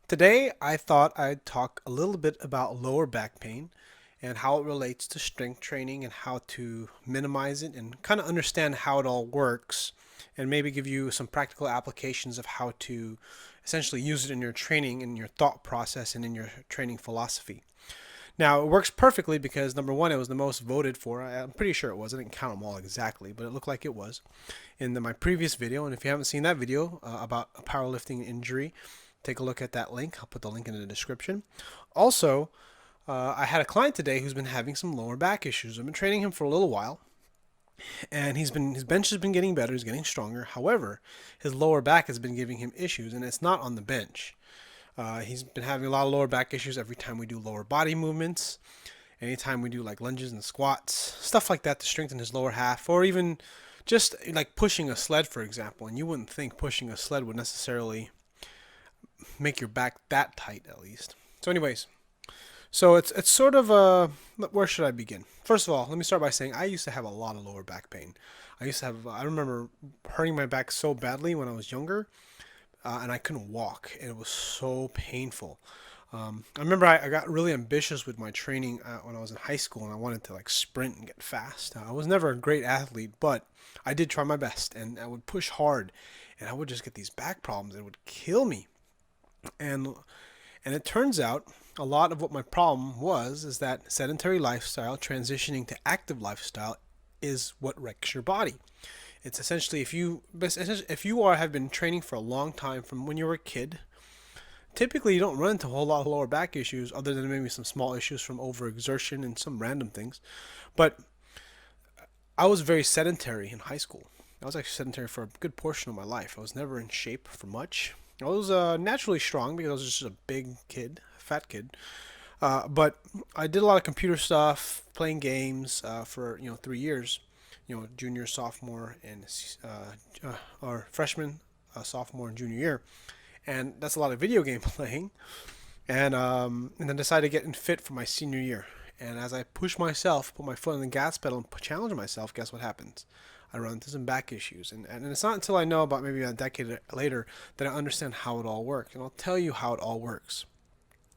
Today, I thought I'd talk a little bit about lower back pain and how it relates to strength training and how to minimize it and kind of understand how it all works and maybe give you some practical applications of how to essentially use it in your training, in your thought process, and in your training philosophy. Now, it works perfectly because number one, it was the most voted for. I'm pretty sure it was. I didn't count them all exactly, but it looked like it was in my previous video. And if you haven't seen that video about a powerlifting injury, take a look at that link. I'll put the link in the description. Also, I had a client today who's been having some lower back issues. I've been training him for a little while, and his bench has been getting better. He's getting stronger. However, his lower back has been giving him issues, and it's not on the bench. He's been having a lot of lower back issues every time we do lower body movements, anytime we do like lunges and squats, stuff like that to strengthen his lower half, or even just like pushing a sled, for example. And you wouldn't think pushing a sled would necessarily make your back that tight, at least. So anyways, so it's sort of a, where should I begin? First of all, let me start by saying I used to have a lot of lower back pain. I remember hurting my back so badly when I was younger, and I couldn't walk, and it was so painful. I remember I got really ambitious with my training when I was in high school, and I wanted to like sprint and get fast. I was never a great athlete, but I did try my best, and I would push hard, and I would just get these back problems. It would kill me. And it turns out a lot of what my problem was is that sedentary lifestyle transitioning to active lifestyle is what wrecks your body. It's essentially if you have been training for a long time from when you were a kid, typically you don't run into a whole lot of lower back issues other than maybe some small issues from overexertion and some random things. But I was very sedentary in high school. I was actually sedentary for a good portion of my life. I was never in shape for much. I was naturally strong because I was just a big kid, fat kid. But I did a lot of computer stuff, playing games for 3 years. Junior, sophomore, and or freshman, sophomore, and junior year, and that's a lot of video game playing. And then decided to get in fit for my senior year. And as I push myself, put my foot on the gas pedal, and challenge myself, guess what happens? I run into some back issues. And it's not until I know about maybe a decade later that I understand how it all works. And I'll tell you how it all works.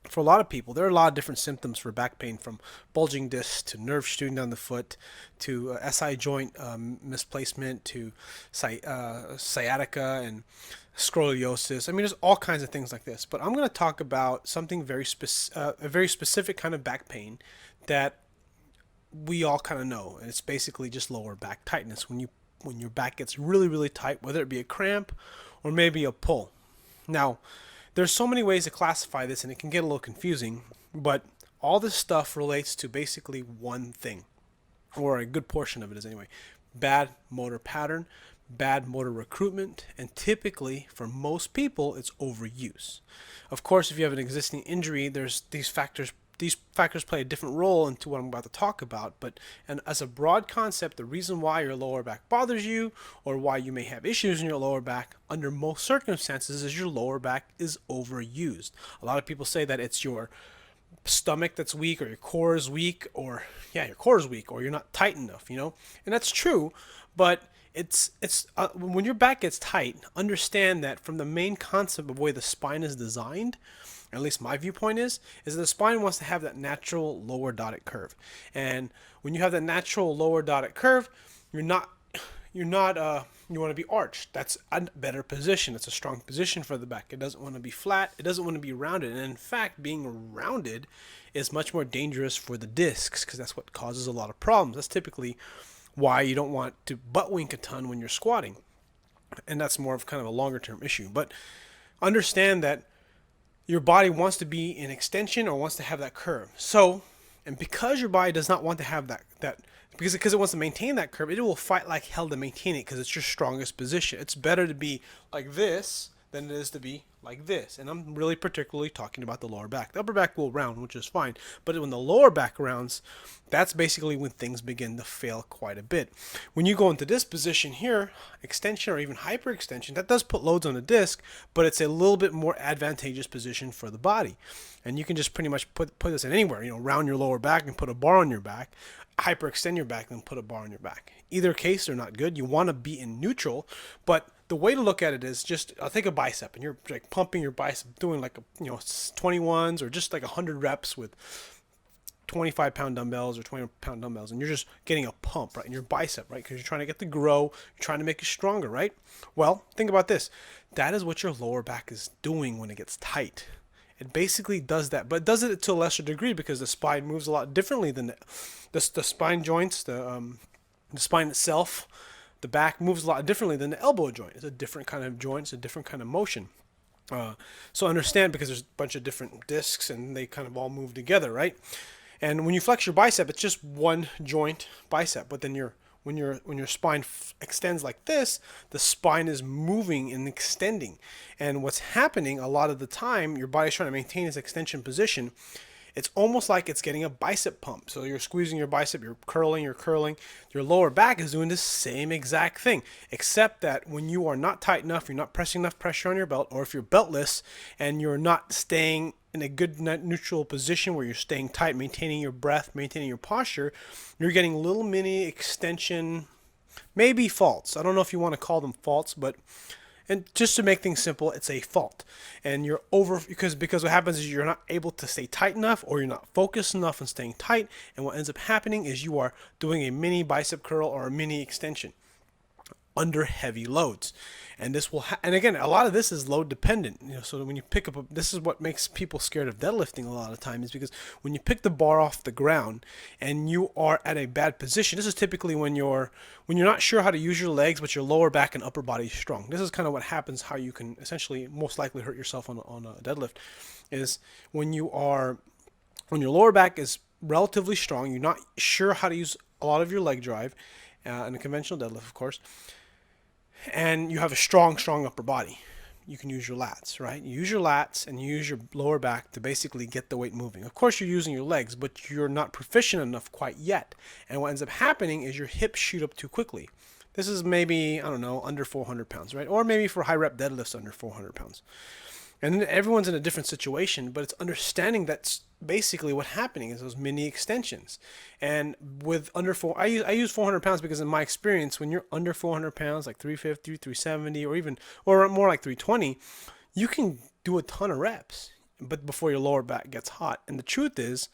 For a lot of people, there are a lot of different symptoms for back pain, from bulging discs to nerve shooting down the foot to SI joint misplacement to sciatica and scoliosis. I mean, there's all kinds of things like this. But I'm going to talk about something a very specific kind of back pain that we all kind of know, and it's basically just lower back tightness. When your back gets really really tight, whether it be a cramp or maybe a pull. Now, there's so many ways to classify this, and it can get a little confusing, but all this stuff relates to basically one thing, or a good portion of it is anyway: bad motor pattern, bad motor recruitment, and typically for most people it's overuse. Of course, if you have an existing injury, there's these factors play a different role into what I'm about to talk about, but and as a broad concept, the reason why your lower back bothers you or why you may have issues in your lower back under most circumstances is your lower back is overused. A lot of people say that it's your stomach that's weak, or your core is weak, or your core is weak, or you're not tight enough, and that's true, but it's when your back gets tight, understand that from the main concept of the way the spine is designed, at least my viewpoint is that the spine wants to have that natural lower dotted curve. And when you have that natural lower dotted curve, you want to be arched. That's a better position. It's a strong position for the back. It doesn't want to be flat. It doesn't want to be rounded. And in fact, being rounded is much more dangerous for the discs, because that's what causes a lot of problems. That's typically why you don't want to butt wink a ton when you're squatting. And that's more of kind of a longer term issue. But understand that your body wants to be in extension or wants to have that curve. So, and because your body does not want to have that because it wants to maintain that curve, it will fight like hell to maintain it because it's your strongest position. It's better to be like this than it is to be like this. And I'm really particularly talking about the lower back. The upper back will round, which is fine. But when the lower back rounds, that's basically when things begin to fail quite a bit. When you go into this position here, extension or even hyperextension, that does put loads on the disc, but it's a little bit more advantageous position for the body. And you can just pretty much put this in anywhere, round your lower back and put a bar on your back, hyperextend your back and put a bar on your back. Either case, they're not good. You want to be in neutral, but the way to look at it is just think a bicep, and you're like pumping your bicep, doing like 21s or just like 100 reps with 25-pound dumbbells or 20-pound dumbbells, and you're just getting a pump, right, in your bicep, right, because you're trying to get to grow, you're trying to make it stronger, right? Well, think about this. That is what your lower back is doing when it gets tight. It basically does that, but it does it to a lesser degree because the spine moves a lot differently than the spine joints, the spine itself, the back moves a lot differently than the elbow joint. It's a different kind of joint, it's a different kind of motion. So understand, because there's a bunch of different discs and they kind of all move together, right? And when you flex your bicep, it's just one joint bicep. But then when your spine extends like this, the spine is moving and extending. And what's happening a lot of the time, your body's trying to maintain its extension position. It's almost like it's getting a bicep pump. So you're squeezing your bicep, you're curling. Your lower back is doing the same exact thing, except that when you are not tight enough, you're not pressing enough pressure on your belt, or if you're beltless and you're not staying in a good neutral position where you're staying tight, maintaining your breath, maintaining your posture, you're getting little mini extension, maybe faults. I don't know if you want to call them faults, but and just to make things simple, it's a fault. And you're over because what happens is you're not able to stay tight enough, or you're not focused enough on staying tight. And what ends up happening is you are doing a mini bicep curl or a mini extension under heavy loads. And this will and again, a lot of this is load dependent, so when you pick up this is what makes people scared of deadlifting a lot of time, is because when you pick the bar off the ground and you are at a bad position, this is typically when you're not sure how to use your legs, but your lower back and upper body is strong. This is kind of what happens, how you can essentially most likely hurt yourself on a deadlift, is when your lower back is relatively strong, you're not sure how to use a lot of your leg drive in a conventional deadlift, of course, and you have a strong upper body. You can use your lats, right? You use your lats and you use your lower back to basically get the weight moving. Of course, you're using your legs, but you're not proficient enough quite yet. And what ends up happening is your hips shoot up too quickly. This is maybe, I don't know, under 400 pounds, right? Or maybe for high rep deadlifts under 400 pounds. And then everyone's in a different situation, but it's understanding that's basically what happening is those mini extensions. And with I use 400 pounds because in my experience, when you're under 400 pounds, like 350, 370, or more like 320, you can do a ton of reps, but before your lower back gets hot. And the truth is,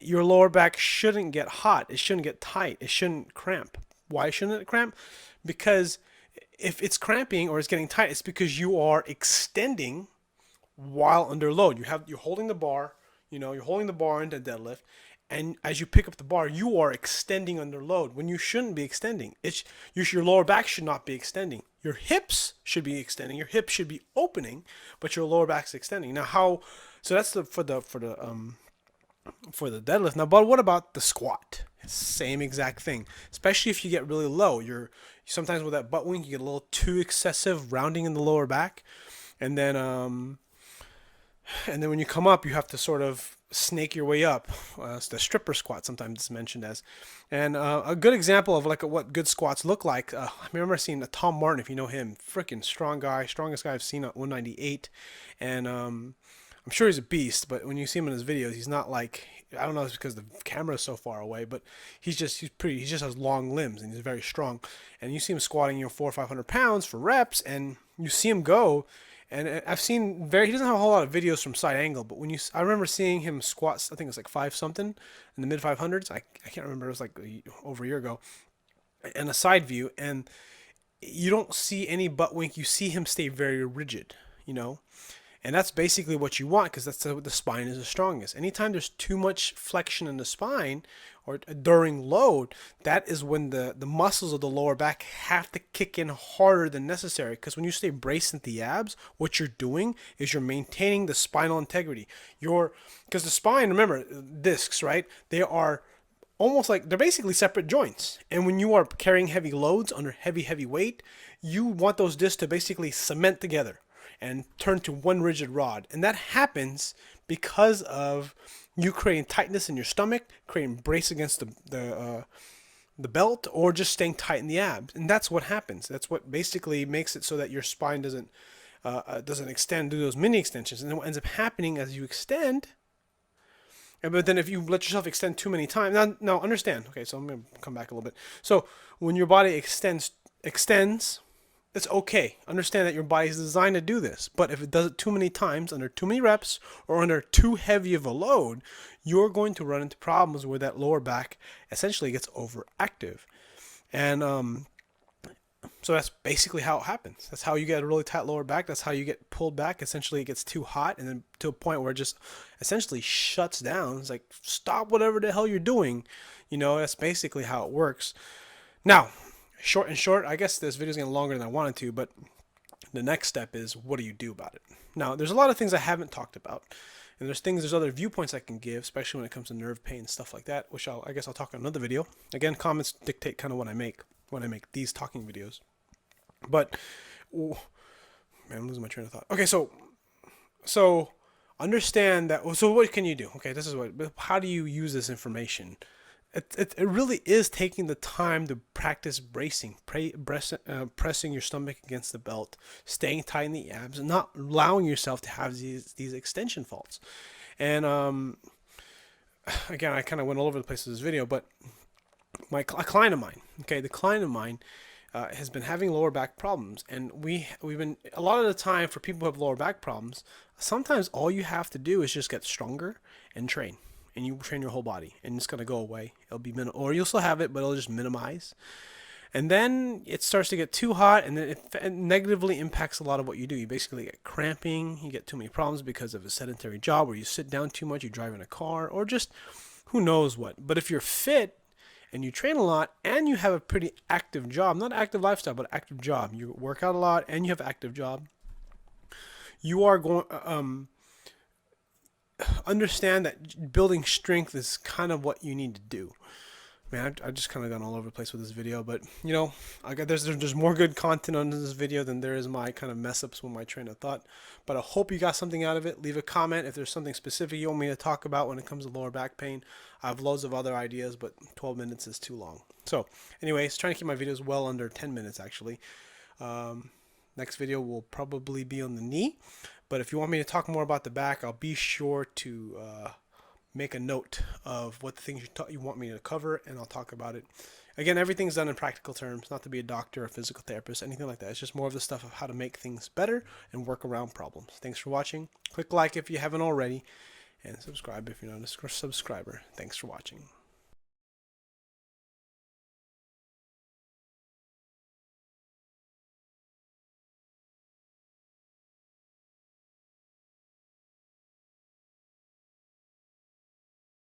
your lower back shouldn't get hot. It shouldn't get tight. It shouldn't cramp. Why shouldn't it cramp? Because if it's cramping or it's getting tight, it's because you are extending while under load. You're holding the bar, you're holding the bar into deadlift, and as you pick up the bar, you are extending under load when you shouldn't be extending. Your lower back should not be extending. Your hips should be extending. Your hips should be opening, but your lower back's extending. Now so that's for the deadlift. Now, but what about the squat? Same exact thing. Especially if you get really low. Sometimes with that butt wink, you get a little too excessive rounding in the lower back, and then when you come up, you have to sort of snake your way up. It's the stripper squat, sometimes it's mentioned as. And a good example of like what good squats look like, I remember seeing Tom Martin, if you know him, freaking strong guy, strongest guy I've seen at 198. And I'm sure he's a beast, but when you see him in his videos, he's not like, I don't know if it's because the camera is so far away, but he just has long limbs and he's very strong. And you see him squatting, 400 or 500 pounds for reps, and you see him go. And I've seen he doesn't have a whole lot of videos from side angle, but I remember seeing him squat, I think it was like 5 something in the mid 500s. I can't remember, it was like over a year ago, and a side view, and you don't see any butt wink. You see him stay very rigid, and that's basically what you want, because that's the spine is the strongest. Anytime there's too much flexion in the spine or during load, that is when the muscles of the lower back have to kick in harder than necessary. Because when you stay braced at the abs, what you're doing is you're maintaining the spinal integrity. Because the spine, remember, discs, right? They are almost like, they're basically separate joints. And when you are carrying heavy loads under heavy weight, you want those discs to basically cement together and turn to one rigid rod. And that happens because of you creating tightness in your stomach, creating brace against the belt, or just staying tight in the abs. And that's what happens. That's what basically makes it so that your spine doesn't extend, do those mini extensions. And then what ends up happening as you extend, but then if you let yourself extend too many times, now understand, okay, so I'm going to come back a little bit. So when your body extends, it's okay. Understand that your body is designed to do this. But if it does it too many times, under too many reps, or under too heavy of a load, you're going to run into problems where that lower back essentially gets overactive. And so that's basically how it happens. That's how you get a really tight lower back. That's how you get pulled back. Essentially, it gets too hot, and then to a point where it just essentially shuts down. It's like, stop whatever the hell you're doing. That's basically how it works. Now, short, I guess this video is getting longer than I wanted to, but the next step is, what do you do about it? Now, there's a lot of things I haven't talked about, and there's other viewpoints I can give, especially when it comes to nerve pain and stuff like that, which I guess I'll talk in another video. Again, comments dictate kind of what I make when I make these talking videos. But, man, I'm losing my train of thought. Okay, so understand that. So what can you do? Okay, this is what. How do you use this information? It really is taking the time to practice bracing, pressing your stomach against the belt, staying tight in the abs, and not allowing yourself to have these extension faults. And again, I kind of went all over the place with this video, but a client of mine, okay, the client of mine has been having lower back problems, and we've been, a lot of the time, for people who have lower back problems, sometimes all you have to do is just get stronger and train. And you train your whole body, and it's gonna go away. It'll be or you'll still have it, but it'll just minimize. And then it starts to get too hot, and then it negatively impacts a lot of what you do. You basically get cramping. You get too many problems because of a sedentary job, where you sit down too much, you drive in a car, or just who knows what. But if you're fit and you train a lot, and you have a pretty active job, not active lifestyle, but active job, you work out a lot, and you have an active job, you are going understand that building strength is kind of what you need to do. Man, I just kind of gone all over the place with this video, but there's more good content on this video than there is my kind of mess ups with my train of thought. But I hope you got something out of it. Leave a comment if there's something specific you want me to talk about when it comes to lower back pain. I have loads of other ideas, but 12 minutes is too long. So anyways, trying to keep my videos well under 10 minutes actually. Next video will probably be on the knee. But if you want me to talk more about the back, I'll be sure to make a note of what the things you want me to cover, and I'll talk about it. Again, everything's done in practical terms, not to be a doctor or a physical therapist, anything like that. It's just more of the stuff of how to make things better and work around problems. Thanks for watching. Click like if you haven't already, and subscribe if you're not a subscriber. Thanks for watching.